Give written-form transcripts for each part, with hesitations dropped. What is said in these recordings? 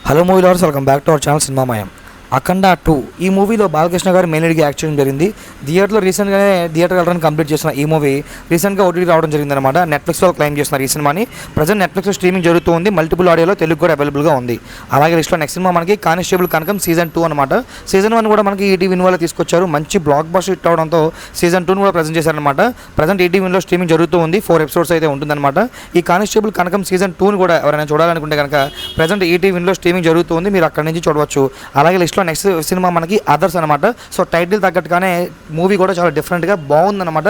Hello movie lovers, welcome back to our channel Cinemamayam. Akhanda 2 ఈ మూవీలో బాలకృష్ణ గారు మెయిన్ లీడ్గా యాక్ట్ చేయడం జరిగింది. థియేటర్లో రీసెంట్గానే థియేటర్ వెళ్ళడానికి కంప్లీట్ చేసిన ఈ మూవీ రీసెంట్గా ఓటీటీ రావడం జరిగిందనమాట. నెట్ఫ్లిక్స్లో క్లైమ్ చేస్తున్నారు ఈ సినిమాని. ప్రజెంట్ నెట్ఫ్లిక్స్లో స్ట్రీమింగ్ జరుగుతూ ఉంది. మల్టిపుల్ ఆడియోలో తెలుగు కూడా అవైలబుల్గా ఉంది. అలాగే లిస్ట్లో నెక్స్ట్ సినిమా మనకి కానిస్టేబుల్ కనకం సీజన్ 2 అనమాట. సీజన్ 1 కూడా మనకి ఈటీవీ వల్ల తీసుకొచ్చారు. మంచి బ్లాక్ బస్టర్ హిట్ అవడంతో సీజన్ 2 కూడా ప్రజెంట్ చేశారనమాట. ప్రజెంట్ ఈటీవీలో స్ట్రీమింగ్ జరుగుతూ ఉంది. 4 ఎపిసోడ్స్ అయితే ఉంటుందన్నమాట. ఈ కానిస్టేబుల్ కనకం సీజన్ 2 కూడా ఎవరైనా చూడాలనుకుంటే కనుక ప్రజెంట్ ఈటీవీలో స్ట్రీమింగ్ జరుగుతూ ఉంది. మీరు అక్కడి నుంచి చూడవచ్చు. అలాగే లిస్ట్లో నెక్స్ట్ సినిమా మనకి అదర్స్ అనమాట. సో టైటిల్ తగ్గట్టుగానే మూవీ కూడా చాలా డిఫరెంట్గా బాగుందన్నమాట.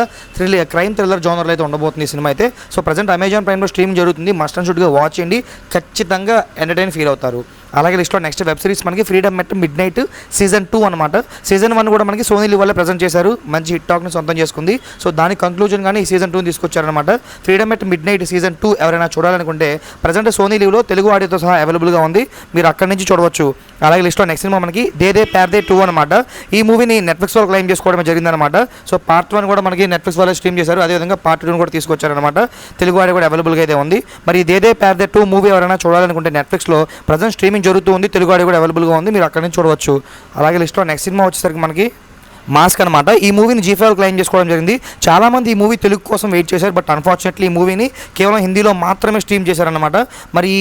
క్రైమ్ థ్రిల్లర్ జోనర్లో అయితే ఉండబోతుంది ఈ సినిమా అయితే. సో ప్రజెంట్ అమెజాన్ ప్రైమ్లో స్ట్రీమింగ్ జరుగుతుంది. మస్ట్ అండ్ షుడ్గా వాచ్ చేయండి, ఖచ్చితంగా ఎంటర్టైన్ ఫీల్ అవుతారు. అలాగే లిస్ట్లో నెక్స్ట్ వెబ్ సిరీస్ మనకి ఫ్రీడమ్ ఎట్ మిడ్ నైట్ సీజన్ 2 అనమాట. సీజన్ 1 కూడా మనకి సోనీ లివ్ వల్ల ప్రజెంట్ చేశారు. మంచి హిట్ టాక్ని సొంతం చేసుకుంది. సో దాని కంక్లూజన్ కానీ ఈ సీజన్ 2 తీసుకొచ్చారనమాట. ఫ్రీడమ్ ఎట్ మిడ్ నైట్ సీజన్ 2 ఎవరైనా చూడాలనుకుంటే ప్రజెంట్ సోనీ లివ్లో తెలుగు ఆడియోతో సహా అవైలబుల్గా ఉంది. మీరు అక్కడి నుంచి చూడవచ్చు. అలాగే లిస్ట్లో నెక్స్ట్ సినిమా మనకి దేదే ప్యార్దే 2 అనమాట. ఈ మూవీని నెట్ఫ్లిక్స్లో క్లైమ్ చేసుకోవడం జరిగిందనమాట. సో పార్ట్ 1 కూడా మనకి నెట్ఫ్లిక్స్ వల్ల స్ట్రీమ్ చేశారు. అదేవిధంగా పార్ట్ 2 కూడా తీసుకొచ్చారనమాట. తెలుగు ఆడియో కూడా అవైలబుల్గా అయితే ఉంది. మరి దేదే ప్యార్దే 2 మూవీ ఎవరైనా చూడాలనుకుంటే నెట్ఫ్లిక్స్లో ప్రజెంట్ స్ట్రీమింగ్ జరుగుతూ ఉంది. తెలుగు ఆడియో కూడా అవైలబుల్గా ఉంది. మీరు అక్కడి నుంచి చూడవచ్చు. అలాగే లిస్ట్లో నెక్స్ట్ సినిమా వచ్చేసరికి మనకి మాస్క్ అనమాట. ఈ మూవీని జీ5 క్లైమ్ చేసుకోవడం జరిగింది. చాలామంది ఈ మూవీ తెలుగు కోసం వెయిట్ చేశారు. బట్ అన్ఫార్చునేట్లీ ఈ మూవీని కేవలం హిందీలో మాత్రమే స్ట్రీమ్ చేశారనమాట. మరి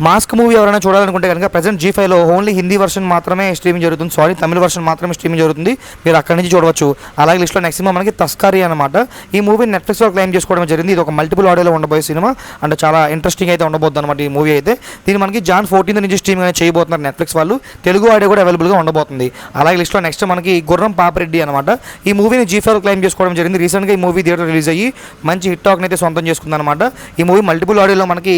మాస్క్ మూవీ ఎవరైనా చూడాలనుకుంటే కనుక ప్రజెంట్ జీ5లో ఓన్లీ హిందీ వర్షన్ మాత్రమే స్ట్రీమింగ్ జరుగుతుంది. తమిళ వర్షన్ మాత్రమే స్ట్రీమింగ్ జరుగుతుంది. మీరు అక్కడి నుంచి చూడవచ్చు. అలాగే లిస్ట్లో నెక్స్ట్ సినిమా మనకి తస్కారీ అనమాట. ఈ మూవీని నెట్ఫ్లిక్స్లో క్లైమ్ చేసుకోవడం జరిగింది. ఇది ఒక మల్టిపుల్ ఆడియోలో ఉండబోయే సినిమా. అంటే చాలా ఇంట్రెస్టింగ్ అయితే ఉండబోతుంది అనమాట ఈ మూవీ అయితే. దీన్ని మనకి జాన్ 14 నుంచి స్ట్రీమింగ్ అనేది చేయబోతున్నారు నెట్ఫ్లిక్స్ వాళ్ళు. తెలుగు ఆడియో కూడా అవైలబుల్గా ఉండబోతుంది. అలాగే లిస్ట్లో నెక్స్ట్ మనకి గుర్రం పాపిరెడ్డి అనమాట. ఈ మూవీని జీ5 క్లైమ్ చేసుకోవడం జరిగింది. రీసెంట్గా ఈ మూవీ థియేటర్ రిలీజ్ అయ్యి మంచి హిట్ టాక్ని అయితే సొంతం చేసుకుందనమాట. ఈ మూవీ మల్టిపుల్ ఆడియోలో మనకి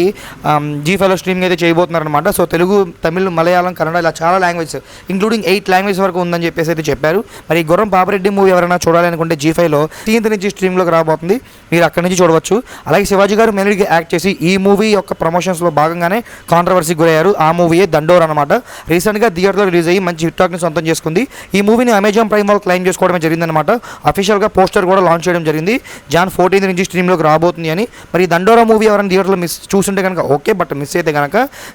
జీ5లో స్ట్రీమింగ్ అయితే చేయబోతున్నారనమాట. సో తెలుగు, తమిళ్, మలయాళం, కన్నడ ఇలా చాలా లాంగ్వేజెస్ ఇంక్లూడింగ్ 8 లాంగ్వేజ్ వరకు ఉందని చెప్పేసి అయితే చెప్పారు. మరి ఈ గుర్రం పాపిరెడ్డి మూవీ ఎవరైనా చూడాలనుకుంటే జీ5లో 13th నుంచి స్ట్రీమ్లోకి రాబోతుంది. మీరు అక్కడి నుంచి చూడవచ్చు. అలాగే శివాజీ గారు మెయిన్గా యాక్ట్ చేసి ఈ మూవీ యొక్క ప్రమోషన్స్లో భాగంగానే కాంట్రవర్సీకి గురయ్యారు. ఆ మూవీయే దండోర్ అనమాట. రీసెంట్గా థియేటర్లో రిలీజ్ అయ్యి మంచి హిట్ టాక్ని సొంతం చేసుకుంది. ఈ మూవీని అమెజాన్ ప్రైమ్ వాళ్ళు క్లైమ్ చేసుకోవడమే జరిగిందనమాట. అఫీషియల్గా పోస్టర్ కూడా లాంచ్ చేయడం జరిగింది. జాన్ 14 నుంచి స్ట్రీమ్లోకి రాబోతుంది అని. మరి దండోరా మూవీ ఎవరైనా థియేటర్లో చూస్తుంటే కనుక ఓకే, బట్ మిస్ అయితే కనుక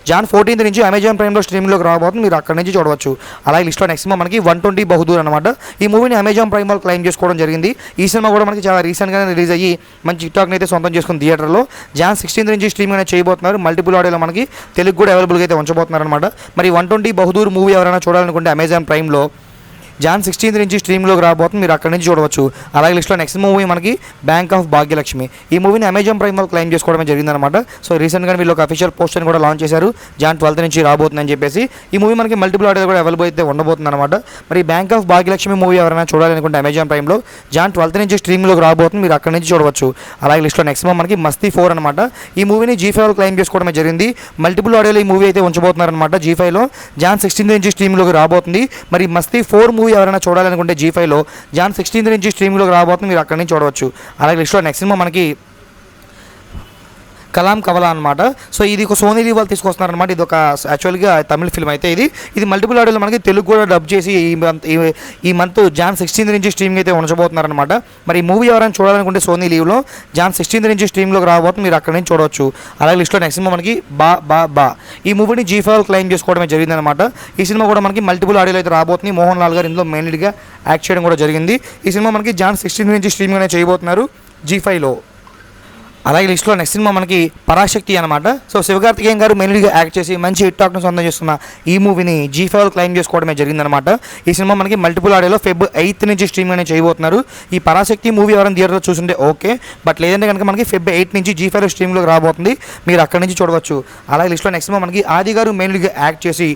జాన్ 14 నుంచి అమెజాన్ ప్రైమ్లో స్ట్రీమ్లోకి రాబోతుంది. మీరు అక్కడి నుంచి చూడవచ్చు. అలాగే లిస్ట్లో నెక్స్ట్ సినిమా మనకి 120 బహదూర్ అనమాట. ఈ మూవీని అమెజాన్ ప్రైమ్ వాళ్ళు క్లైమ్ చేసుకోవడం జరిగింది. ఈ సినిమా కూడా మనకి చాలా రీసెంట్గానే రిలీజ్ అయ్యి మంచి హిట్ టాక్ని అయితే సొంతం చేసుకుని థియేటర్లో జాన్ 16 నుంచి స్ట్రీమ్ అనేది చేయబోతున్నారు. మల్టిపుల్ ఆడియోలో మనకి తెలుగు కూడా అవైలబుల్గా అయితే ఉంచబోతున్నారు అనమాట. మరి 120 బహదూర్ మూవీ ఎవరైనా చూడాలనుకుంటే అమెజాన్ ప్రైమ్లో జాన్ 16 నుంచి స్ట్రీమ్లోకి రాబోతుంది. మీరు అక్కడి నుంచి చూడవచ్చు. అలాగే లిస్ట్లో నెక్స్ట్ మూవీ మనకి బ్యాంక్ ఆఫ్ భాగ్యలక్ష్మి. ఈ మూవీని అమెజాన్ ప్రైమ్ వాళ్ళు క్లైమ్ చేసుకోవడమే జరిగిందనమాట. సో రీసెంట్గా వీళ్ళు ఒక అఫీషియల్ పోస్టర్ని కూడా లాంచ్ చేశారు. జాన్ 12 నుంచి రాబోతుందని చెప్పేసి. ఈ మూవీ మనకి మల్టిపుల్ ఆడియో కూడా అవైలబుల్ అయితే ఉండబోతుంది అనమాట. మరి బ్యాంక్ ఆఫ్ భాగ్యలక్ష్మి మూవీ ఎవరైనా చూడాలనుకుంటే అమెజాన్ ప్రైమ్లో జాన్ 12 నుంచి స్ట్రీమ్లోకి రాబోతుంది. మీరు అక్కడి నుంచి చూడవచ్చు. అలాగే లిస్ట్లో నెక్స్ట్ మూవీ మనకి మస్తీ 4 అనమాట. ఈ మూవీని జీ5 క్లైమ్ చేసుకోవడమే జరిగింది. మల్టిపుల్ ఆడియోలో ఈ మూవీ అయితే ఉంచబోతున్నారనమాట. జీ5లో జాన్ 16 నుంచి స్ట్రీమ్లోకి రాబోతుంది. మరి మస్తీ 4 మూవీ ఎవరైనా చూడాలనుకుంటే జీ5లో జాన్ 16 నుంచి స్ట్రీమ్లోకి రాబోతుంది. మీరు అక్కడి నుంచి చూడవచ్చు. అలాగే లిస్ట్లో నెక్స్ట్ సినిమా మనకి కలాం కవలా అనమాట. సో ఇది ఒక సోనీ లివ్ వాళ్ళు తీసుకొస్తున్నారనమాట. ఇది ఒక యాక్చువల్గా తమిళ ఫిల్మ్ అయితే ఇది మల్టిపుల్ ఆడియోలో మనకి తెలుగు కూడా డబ్ చేసి ఈ మంత్ జాన్ 16 నుంచి స్ట్రీమింగ్ అయితే ఉంచబోతున్నారనమాట. మరి ఈ మూవీ ఎవరైనా చూడాలనుకుంటే సోనీ లీవ్లో జాన్ 16 నుంచి స్ట్రీమ్లోకి రాబోతుంది. మీరు అక్కడి నుంచి చూడవచ్చు. అలాగే లిస్ట్లో నెక్స్ట్ సినిమా మనకి బా ఈ మూవీని జీ5 క్లైమ్ చేసుకోవడమే జరిగిందనమాట. ఈ సినిమా కూడా మనకి మల్టిపుల్ ఆడియోలో అయితే రాబోతుంది. మోహన్ లాల్ గారు ఇందులో మెయిన్ లీడ్గా యాక్ట్ చేయడం కూడా జరిగింది. ఈ సినిమా మనకి జాన్ 16 నుంచి స్ట్రీమింగ్ అనేది చేయబోతున్నారు జీ5లో. అలాగే లిస్ట్లో నెక్స్ట్ సినిమా మనకి పరాశక్తి అనమాట. సో శివకార్తికేయన్ గారు మెయిన్గా యాక్ట్ చేసి మంచి హిట్ టాక్ను సొంతం చేస్తున్న ఈ మూవీని జీ5 క్లైమ్ చేసుకోవడమే జరిగిందనమాట. ఈ సినిమా మనకి మల్టిపుల్ ఆడియోలో Feb 8 నుంచి స్ట్రీమ్ అనేది చేయబోతున్నారు. ఈ పరాశక్తి మూవీ ఎవరైనా థియేటర్లో చూస్తుంటే ఓకే, బట్ లేదంటే కనుక మనకి Feb 8 నుంచి జీ5 స్ట్రీమ్లోకి రాబోతుంది. మీరు అక్కడి నుంచి చూడవచ్చు. అలాగే లిస్ట్లో నెక్స్ట్ సినిమా మనకి ఆది గారు మెయిన్గా యాక్ట్ చేసి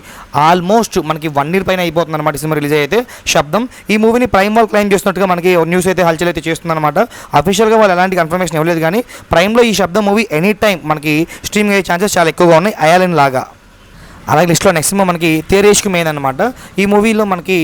ఆల్మోస్ట్ మనకి 1 year పైన అయిపోతుంది అనమాట. ఈ సినిమా రిలీజ్ అయితే శబ్దం. ఈ మూవీని ప్రైమ్ వాళ్ళు క్లైమ్ చేస్తున్నట్టుగా మనకి న్యూస్ అయితే హల్చల్ అయితే చేస్తుందన్నమాట. అఫీషియల్గా వాళ్ళు ఎలాంటి కన్ఫర్మేషన్ ఇవ్వలేదు. కానీ ప్రైమ్లో ఈ శబ్దం మూవీ ఎనీ టైం మనకి స్ట్రీమింగ్ అయ్యే ఛాన్సెస్ చాలా ఎక్కువగా ఉన్నాయి, అయాలిన్ లాగా. అలాగే లిస్ట్లో నెక్స్ట్ సినిమా మనకి తేరేష్కి మెయిన్ అనమాట. ఈ మూవీలో మనకి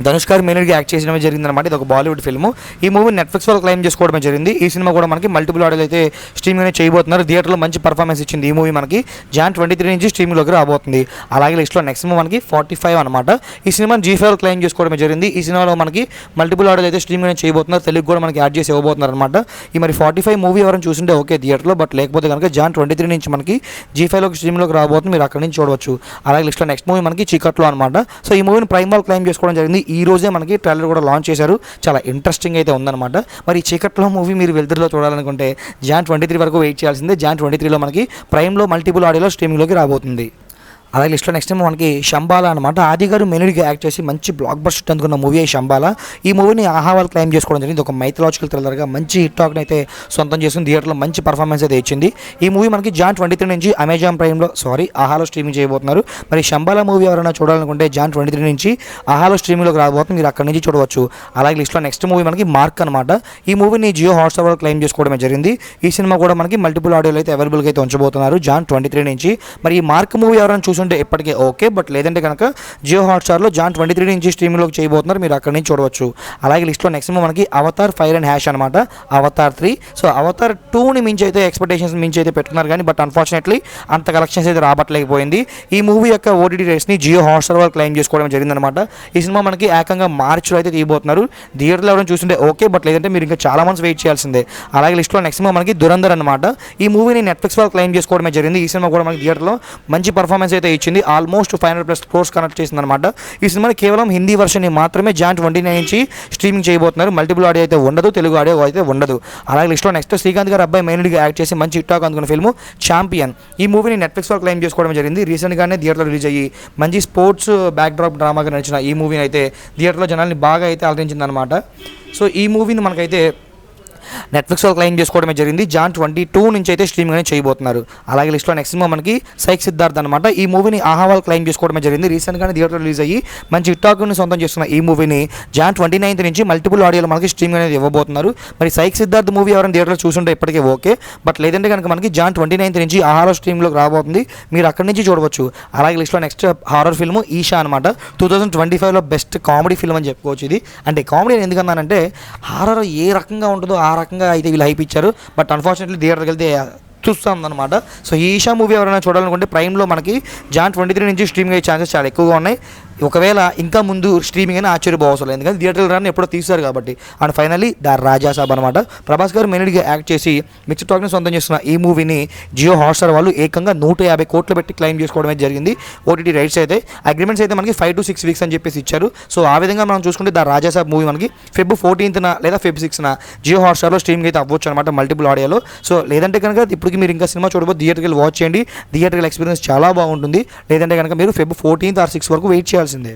ధనుష్ గారు మెయిన్గా యాక్ట్ చేయడమే జరిగిందన్నమాట. ఇది ఒక బాలీవుడ్ ఫిల్మ్. ఈ మూవీ నెట్ఫ్లిక్స్ వాళ్ళు క్లైమ్ చేసుకోవడమే జరిగింది. ఈ సినిమా కూడా మనకి మల్టిపుల్ ఆడియోలో అయితే స్ట్రీమింగ్ చేయబోతున్నారు. థియేటర్లో మంచి పర్ఫార్మెన్స్ ఇచ్చింది ఈ మూవీ. మనకి జాన్ 23 నుంచి స్ట్రీమింగ్లోకి రాబోతుంది. అలాగే లిస్ట్లో నెక్స్ట్ మూవీ మనకి 45 అనమాట. ఈ సినిమాని G5 క్లైమ్ చేసుకోవడమే జరిగింది. ఈ సినిమాలో మనకి మల్టిపుల్ ఆడియోలో అయితే స్ట్రీమింగ్ చేయబోతున్నారు. తెలుగు కూడా మనకి యాడ్ చేసి ఇవ్వబోతున్నారు అనమాట. ఈ మరి 45 మూవీ ఎవరైనా చూసింటే ఓకే థియేటర్లో, బట్ లేకపోతే కనుక జాన్ 23 నుంచి మనకి G5లోకి స్ట్రీమింగ్లోకి రాబోతుంది. మీరు అక్కడి నుంచి చూడవచ్చు. అలాగే లిస్ట్లో నెక్స్ట్ మూవీ మనకి చీకట్లో అనమాట. సో ఈ మూవీని ప్రైమ్ వాళ్ళు క్లైమ్ చేసుకోవడం జరిగింది. ఈ రోజే మనకి ట్రైలర్ కూడా లాంచ్ చేశారు. చాలా ఇంట్రెస్టింగ్ అయితే ఉందన్నమాట. మరి ఈ చీకట్లో మూవీ మీరు వెళ్తురులో చూడాలనుకుంటే జాన్ 23 వరకు వెయిట్ చేయాల్సిందే. జాన్ 23లో మనకి ప్రైమ్లో మల్టిపుల్ ఆడియోలో స్ట్రీమింగ్లోకి రాబోతుంది. అలాగే లిస్ట్లో నెక్స్ట్ టైం మనకి శంబాలా అనమాట. ఆది గారు మెయిన్గా యాక్ట్ చేసి మంచి బ్లాక్ బస్టర్ అందుకున్న మూవీ శంబాలా. ఈ మూవీని ఆహా వాళ్ళు క్లైమ్ చేసుకోవడం జరిగింది. ఒక మైథలాజికల్ థ్రిల్లర్గా మంచి హిట్ టాక్ని అయితే సొంతం చేసింది. థియేటర్లో మంచి పర్ఫార్మెన్స్ అయితే ఇచ్చింది. ఈ మూవీ మనకి జాన్ 23 నుంచి అమెజాన్ ప్రైమ్లో ఆహాలో స్ట్రీమింగ్ చేయబోతున్నారు. మరి శంబాలా మూవీ ఎవరైనా చూడాలనుకుంటే జాన్ 23 నుంచి ఆహాలో స్ట్రీమింగ్లోకి రాబోతుంది. మీరు అక్కడి నుంచి చూడవచ్చు. అలాగే లిస్ట్లో నెక్స్ట్ మూవీ మనకి మార్క్ అనమాట. ఈ మూవీని జియో హాట్స్టార్ వాళ్ళు క్లైమ్ చేసుకోవడమే జరిగింది. ఈ సినిమా కూడా మనకి మల్టిపుల్ ఆడియోలో అయితే అవైలబుల్గా అయితే ఉంచబోతున్నారు జాన్ 23 నుంచి. మరి ఈ మార్క్ మూవీ ఎవరైనా చూసుంటే ఎప్పటికీ ఓకే, బట్ లేదంటే కనుక జియో హాట్స్టార్లో జాన్ 23 నుంచి స్ట్రీమింగ్లోకి చేయబోతున్నారు. మీరు అక్కడి నుంచి చూడవచ్చు. అలాగే లిస్ట్లో నెక్స్ట్ మనకి అవతార్ ఫైర్ అండ్ హ్యాష్ అనమాట. అవతార్ 3. సో అవతార్ 2ని మించి అయితే ఎక్స్పెక్టేషన్స్ మించి అయితే పెట్టుకున్నారు కానీ బట్ అన్ఫార్చునేట్లీ అంత కలెక్షన్స్ అయితే రాబట్టలేకపోయింది. ఈ మూవీ యొక్క ఓటీటీ రైట్స్ని జియో హాట్స్టార్ వాళ్ళు క్లైమ్ చేసుకోవడం జరిగిందనమాట. ఈ సినిమా మనకి ఏకంగా మార్చిలో అయితే తీయబోతున్నారు. థియేటర్లో ఎవరైనా చూస్తుంటే ఓకే, బట్ లేదంటే మీరు ఇంకా చాలా మంత్స్ వెయిట్ చేయాల్సిందే. అలాగే లిస్ట్లో నెక్స్ట్ మనకి దురంధర్ అనమాట. ఈ మూవీని నెట్ఫ్లిక్స్ వాళ్ళు క్లైమ్ చేసుకోవడమే జరిగింది. ఈ సినిమా కూడా మనకి థియేటర్లో మంచి పర్ఫార్మెన్స్ అయితే ఇచ్చింది. ఆల్మోస్ట్ 500+ క్రోర్స్ కనెక్ట్ చేసిందనమాట. ఈ సినిమాని కేవలం హిందీ వర్షన్ని మాత్రమే జాన్ 29 నుంచి స్ట్రీమింగ్ చేయబోతున్నారు. మల్టిపుల్ ఆడియో అయితే ఉండదు, తెలుగు ఆడియో అయితే ఉండదు. అలాగే లిస్ట్లో నెక్స్ట్ శ్రీకాంత్ గారు అబ్బాయి మెయిన్గా యాక్ట్ చేసి మంచి హిట్ టాక్ అందుకున్న ఫిల్మ్ ఛాంపియన్. ఈ మూవీని నెట్ఫ్లిక్స్ వాళ్ళు క్లైమ్ చేసుకోవడం జరిగింది. రీసెంట్గానే థియేటర్లో రిలీజ్ అయ్యి మంచి స్పోర్ట్స్ బ్యాక్డ్రాప్ డ్రామాగా నడిచిన ఈ మూవీని అయితే థియేటర్లో జనాల్ని బాగా అయితే అలరించిందనమాట. సో ఈ మూవీని మనకైతే నెట్ఫ్లిక్స్ వాళ్ళు క్లైమ్ చేసుకోవడమే జరిగింది. జాన్ 22 నుంచి అయితే స్ట్రీమింగ్ అనేది చేయబోతున్నారు. అలాగే లిస్ట్లో నెక్స్ట్ సినిమా మనకి సైక్ సిద్ధార్థ్ అనమాట. ఈ మూవీని ఆహా వాళ్ళు క్లైమ్ చేసుకోవడమే జరిగింది. రీసెంట్గానే థియేటర్ రిలీజ్ అయ్యి మంచి హిట్ టాక్ని సొంతం చేస్తున్న ఈ మూవీని జాన్ 29 నుంచి మల్టిపుల్ ఆడియోలో మనకి స్ట్రీమింగ్ అనేది ఇవ్వబోతున్నారు. మరి సైక్ సిద్ధార్థ్ మూవీ ఎవరైనా థియేటర్లో చూసుంటే ఇప్పటికే ఓకే, బట్ లేదంటే కనుక మనకి జాన్ 29 నుంచి ఆహాలో స్ట్రీమింగ్లోకి రాబోతుంది. మీరు అక్కడి నుంచి చూడవచ్చు. అలాగే లిస్ట్లో నెక్స్ట్ హారర్ ఫిల్మ్ ఈషా అనమాట. 2025లో బెస్ట్ కామెడీ ఫిల్మ్ అని చెప్పుకోవచ్చు ఇది. అంటే కామెడీ ఎందుకన్నానంటే హారర్ ఏ రకంగా ఉంటుందో ఆ రకంగా అయితే వీళ్ళు హైప్ ఇచ్చారు. బట్ అన్ఫార్చునేట్లీ థియేటర్కి వెళ్తే చూస్తుందన్నమాట. సో ఈ ఈషా మూవీ ఎవరైనా చూడాలనుకుంటే ప్రైమ్లో మనకి జాన్ 23 నుంచి స్ట్రీమింగ్ అయ్యే ఛాన్సెస్ చాలా ఎక్కువగా ఉన్నాయి. ఒకవేళ ఇంకా ముందు స్ట్రీమింగ్ అయినా ఆశ్చర్యపోవసరం, ఎందుకంటే థియేటర్లు రాని ఎప్పుడో తీశారు కాబట్టి. అండ్ ఫైనల్లీ ద రాజా సాబ్ అనమాట. ప్రభాస్ గారు మెయిన్గా యాక్ట్ చేసి మిక్స్డ్ టాక్ని సొంతం చేస్తున్న ఈ మూవీని జియో హాట్స్టార్ వాళ్ళు ఏకంగా 150 కోట్లు పెట్టి క్లైమ్ చేసుకోవడమే జరిగింది. ఓటీటీ రైట్స్ అయితే అగ్రిమెంట్స్ అయితే మనకి 5 to 6 వీక్స్ అని చెప్పేసి ఇచ్చారు. సో ఆ విధంగా మనం చూసుకుంటే ద రాజా సాబ్ మూవీ మనకి Feb 14th లేదా Feb 6th జియో హాట్స్టార్లో స్ట్రీమింగ్ అయితే అవ్వచ్చు అనమాట మల్టిపుల్ ఆడియోలో. సో లేదంటే కనుక ఇప్పటికి మీరు ఇంకా సినిమా చూడబోతే థియేటర్కి వెళ్ళి వాచ్ చేయండి. థియేటర్కి ఎక్స్పీరియన్స్ చాలా బాగుంటుంది. లేదంటే కనుక మీరు Feb 14th or 6th వరకు వెయిట్ చేయాల్సిందే.